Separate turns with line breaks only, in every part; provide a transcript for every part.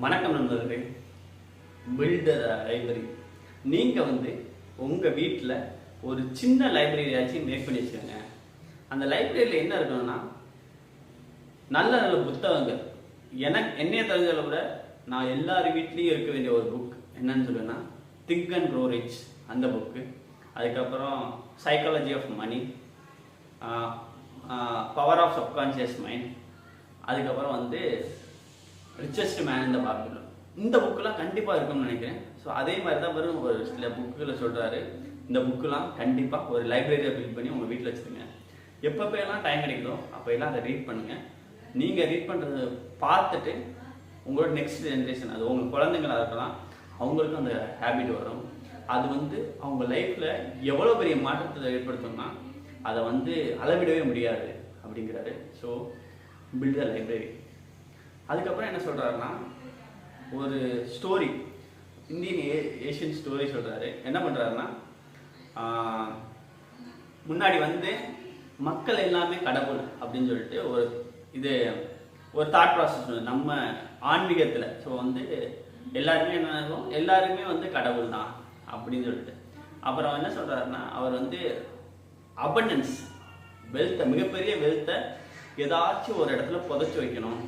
வணக்கம் நண்பர்களே. Build a library. நீங்கள் உங்கள் வீட்டில் ஒரு சின்ன லைப்ரரியாச்சும் மேக் பண்ணி வச்சுக்கோங்க. அந்த லைப்ரரியில் என்ன இருக்கணும்னா நல்ல நல்ல புத்தகங்கள். என்னைய தெரிஞ்சதை விட நான் எல்லார் வீட்லேயும் இருக்க வேண்டிய ஒரு புக் என்னன்னு சொல்லுவேன்னா திங்க் அண்ட் க்ரோ ரிச் அந்த புக்கு. அதுக்கப்புறம் psychology of money, power of subconscious mind, அதுக்கப்புறம் ரிச்சஸ்ட் மேன் இந்த பாபிலோன். இந்த புக்கெலாம் கண்டிப்பாக இருக்கும்னு நினைக்கிறேன். ஸோ அதே மாதிரி தான் வரும். ஒரு சில புக்குகளை சொல்கிறாரு, இந்த புக்கெலாம் கண்டிப்பாக ஒரு லைப்ரரியை பில்ட் பண்ணி உங்கள் வீட்டில் வச்சுருங்க. எப்பப்போலாம் டைம் கிடைக்குதோ அப்போலாம் அதை ரீட் பண்ணுங்கள். நீங்கள் ரீட் பண்ணுறதை பார்த்துட்டு உங்களோட நெக்ஸ்ட் ஜென்ரேஷன், அது உங்கள் குழந்தைங்களாக இருக்கலாம், அவங்களுக்கும் அந்த ஹேபிட் வரும். அது அவங்க லைஃப்பில் எவ்வளோ பெரிய மாற்றத்தை ஏற்படுத்தணும்னா அதை அளவிடவே முடியாது அப்படிங்கிறாரு. So build the library. அதுக்கப்புறம் என்ன சொல்கிறாருன்னா ஒரு ஸ்டோரி, இந்தியன் ஏஷியன் ஸ்டோரி சொல்கிறாரு. என்ன பண்ணுறாருன்னா முன்னாடி மக்கள் எல்லாமே கடவுள் அப்படின்னு சொல்லிட்டு ஒரு தாட் ப்ராசஸ் நம்ம ஆன்மீகத்தில். ஸோ எல்லாருமே என்ன ஆகும், எல்லாருமே கடவுள் தான் அப்படின்னு சொல்லிட்டு. அப்புறம் என்ன சொல்கிறாருன்னா அவர் அபண்டன்ஸ் வெல்த்தை, மிகப்பெரிய வெல்த்தை ஏதாச்சும் ஒரு இடத்துல புதைச்சி வைக்கணும்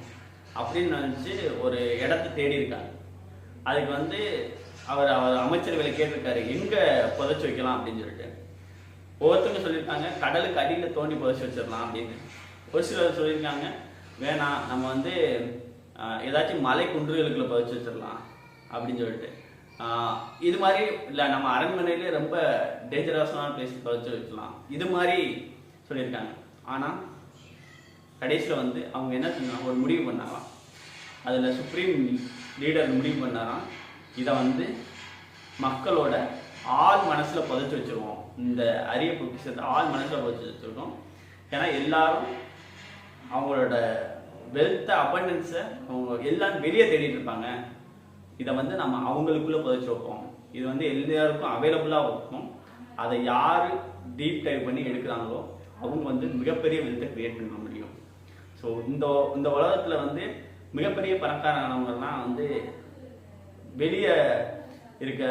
அப்படின்னு நினச்சி ஒரு இடத்த தேடி இருக்காங்க. அதுக்கு அவர் அமைச்சர்களை கேட்டிருக்காரு எங்கே புதைச்சி வைக்கலாம் அப்படின்னு சொல்லிட்டு. ஒவ்வொருத்தவங்க சொல்லியிருக்காங்க கடலுக்கு அடியில் தோண்டி புதைச்சி வச்சிடலாம் அப்படின்னு. ஒரு சிலர் சொல்லியிருக்காங்க வேணாம், நம்ம ஏதாச்சும் மலை குன்றுகளுக்குள்ள புதைச்சி வச்சிடலாம் அப்படின்னு சொல்லிட்டு. இது மாதிரி இல்லை, நம்ம அரண்மனையிலே ரொம்ப டேஞ்சரஸான பிளேஸ் புதைச்சி வைக்கலாம், இது மாதிரி சொல்லியிருக்காங்க. ஆனால் கடைசியில் அவங்க என்ன சொன்னாங்க, ஒரு முடிவு பண்ணாராம். அதில் சுப்ரீம் லீடர் முடிவு பண்ணாராம், இதை மக்களோட ஆள் மனசில் புதைச்சி வச்சுருவோம், இந்த அரிய பொக்கிஷத்தை ஆள் மனசில் புதைச்சி வச்சுருக்கோம். ஏன்னா எல்லாரும் அவங்களோட வெல்த்தை, அபண்டன்ஸை அவங்க எல்லாம் வெளியே தேடிட்டு இருப்பாங்க. இதை நம்ம அவங்களுக்குள்ளே புதைச்சி வைப்போம். இது எல்லாருக்கும் அவைலபிளாக இருக்கும். அதை யார் டீப் டைவ் பண்ணி எடுக்கிறாங்களோ அவங்க மிகப்பெரிய வெல்த்தை கிரியேட் பண்ண முடியும். ஸோ இந்த உலகத்தில் மிகப்பெரிய பணக்காரனவங்கலாம் வெளியே இருக்க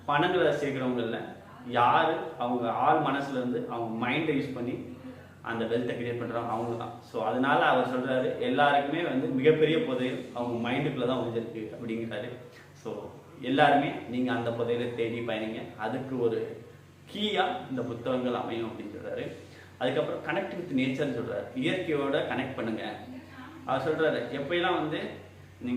பணங்களை சேர்க்குறவங்கள யார் அவங்க ஆள் மனசுலேருந்து அவங்க மைண்டை யூஸ் பண்ணி அந்த வெல்த்தை கிரியேட் பண்ணுறாங்க அவங்க தான். ஸோ அதனால அவர் சொல்கிறாரு எல்லாருக்குமே மிகப்பெரிய புதையல் அவங்க மைண்டுக்குள்ளே தான் ஒழிஞ்சிருக்கு அப்படிங்கிறாரு. ஸோ எல்லாருமே நீங்கள் அந்த புதையலை தேடி பயணிங்க. அதுக்கு ஒரு கீயாக இந்த புத்தகங்கள் அமையும் அப்படின்னு சொல்கிறாரு. அதுக்கப்புறம் கனெக்ட் வித் நேச்சர்னு சொல்கிறார். இயற்கையோட கனெக்ட் பண்ணுங்க. அவர் சொல்கிறாரு எப்பெல்லாம்